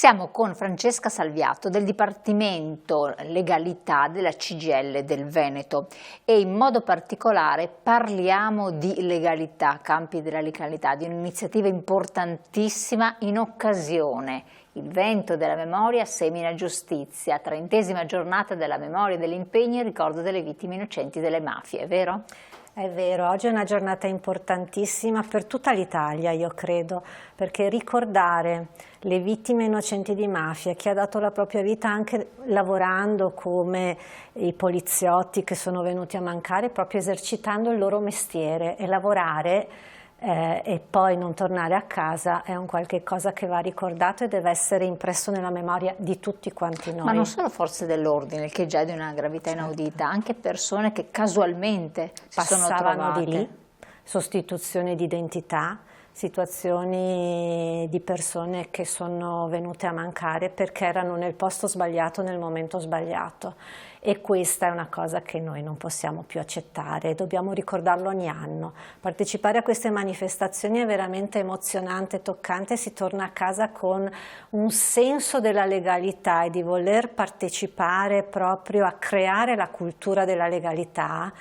Siamo con Francesca Salviato del Dipartimento Legalità della CGIL del Veneto e in modo particolare parliamo di legalità, campi della legalità, di un'iniziativa importantissima in occasione il Vento della Memoria semina giustizia, 30ª giornata della memoria e dell'impegno in ricordo delle vittime innocenti delle mafie, è vero? È vero, oggi è una giornata importantissima per tutta l'Italia, io credo, perché ricordare le vittime innocenti di mafia, chi ha dato la propria vita anche lavorando come i poliziotti che sono venuti a mancare, proprio esercitando il loro mestiere, e lavorare e poi non tornare a casa è un qualche cosa che va ricordato e deve essere impresso nella memoria di tutti quanti noi. Ma non solo forze dell'ordine, che già è di una gravità inaudita, anche persone che casualmente passavano si sono trovate di lì, sostituzione di identità, situazioni di persone che sono venute a mancare perché erano nel posto sbagliato nel momento sbagliato, e questa è una cosa che noi non possiamo più accettare, dobbiamo ricordarlo ogni anno. Partecipare a queste manifestazioni è veramente emozionante, toccante, si torna a casa con un senso della legalità e di voler partecipare proprio a creare la cultura della legalità.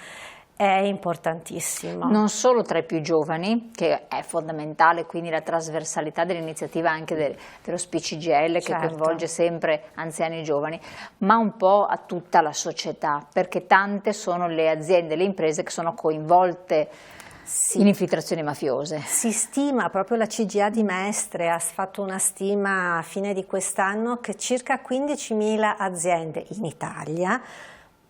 È importantissimo. Non solo tra i più giovani, che è fondamentale, quindi la trasversalità dell'iniziativa anche dello SPCGIL che coinvolge sempre anziani e giovani, ma un po' a tutta la società, perché tante sono le aziende, le imprese che sono coinvolte in infiltrazioni mafiose. Si stima, proprio la CGA di Mestre ha fatto una stima a fine di quest'anno che circa 15.000 aziende in Italia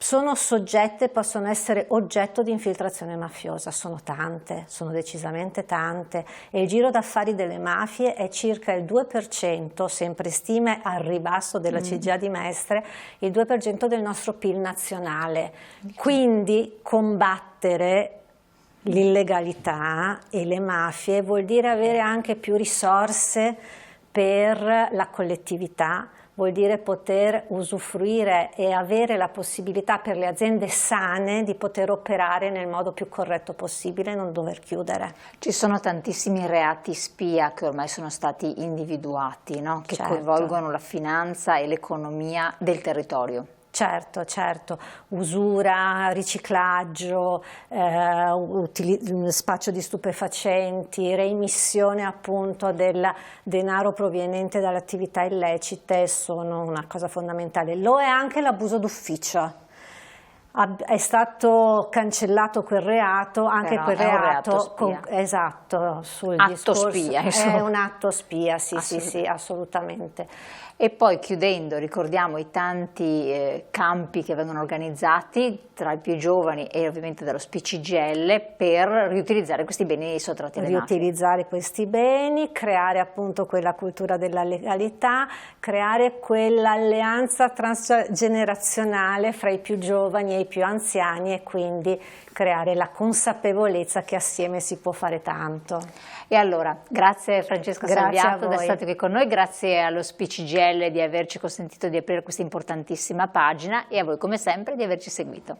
sono soggette, possono essere oggetto di infiltrazione mafiosa. Sono tante, sono decisamente tante, e il giro d'affari delle mafie è circa il 2%, sempre stime al ribasso della CGA di Mestre, il 2% del nostro PIL nazionale. Quindi combattere l'illegalità e le mafie vuol dire avere anche più risorse per la collettività, vuol dire poter usufruire e avere la possibilità per le aziende sane di poter operare nel modo più corretto possibile e non dover chiudere. Ci sono tantissimi reati spia che ormai sono stati individuati, no? Che coinvolgono la finanza e l'economia del territorio. Certo, certo, usura, riciclaggio, spaccio di stupefacenti, reimmissione appunto del denaro proveniente dalle attività illecite sono una cosa fondamentale. Lo è anche l'abuso d'ufficio. È stato cancellato quel reato, anche però quel reato, esatto, sul atto discorso, spia, insomma. È un atto spia, sì, assolutamente. E poi chiudendo ricordiamo i tanti campi che vengono organizzati tra i più giovani e ovviamente dallo SPCGIL per riutilizzare questi beni sottratti alle mafie. Riutilizzare questi beni, creare appunto quella cultura della legalità, creare quell'alleanza transgenerazionale fra i più giovani e i più anziani, e quindi creare la consapevolezza che assieme si può fare tanto. E allora, grazie Francesca Salviato di essere stata qui con noi, grazie allo SPCGIL di averci consentito di aprire questa importantissima pagina e a voi come sempre di averci seguito.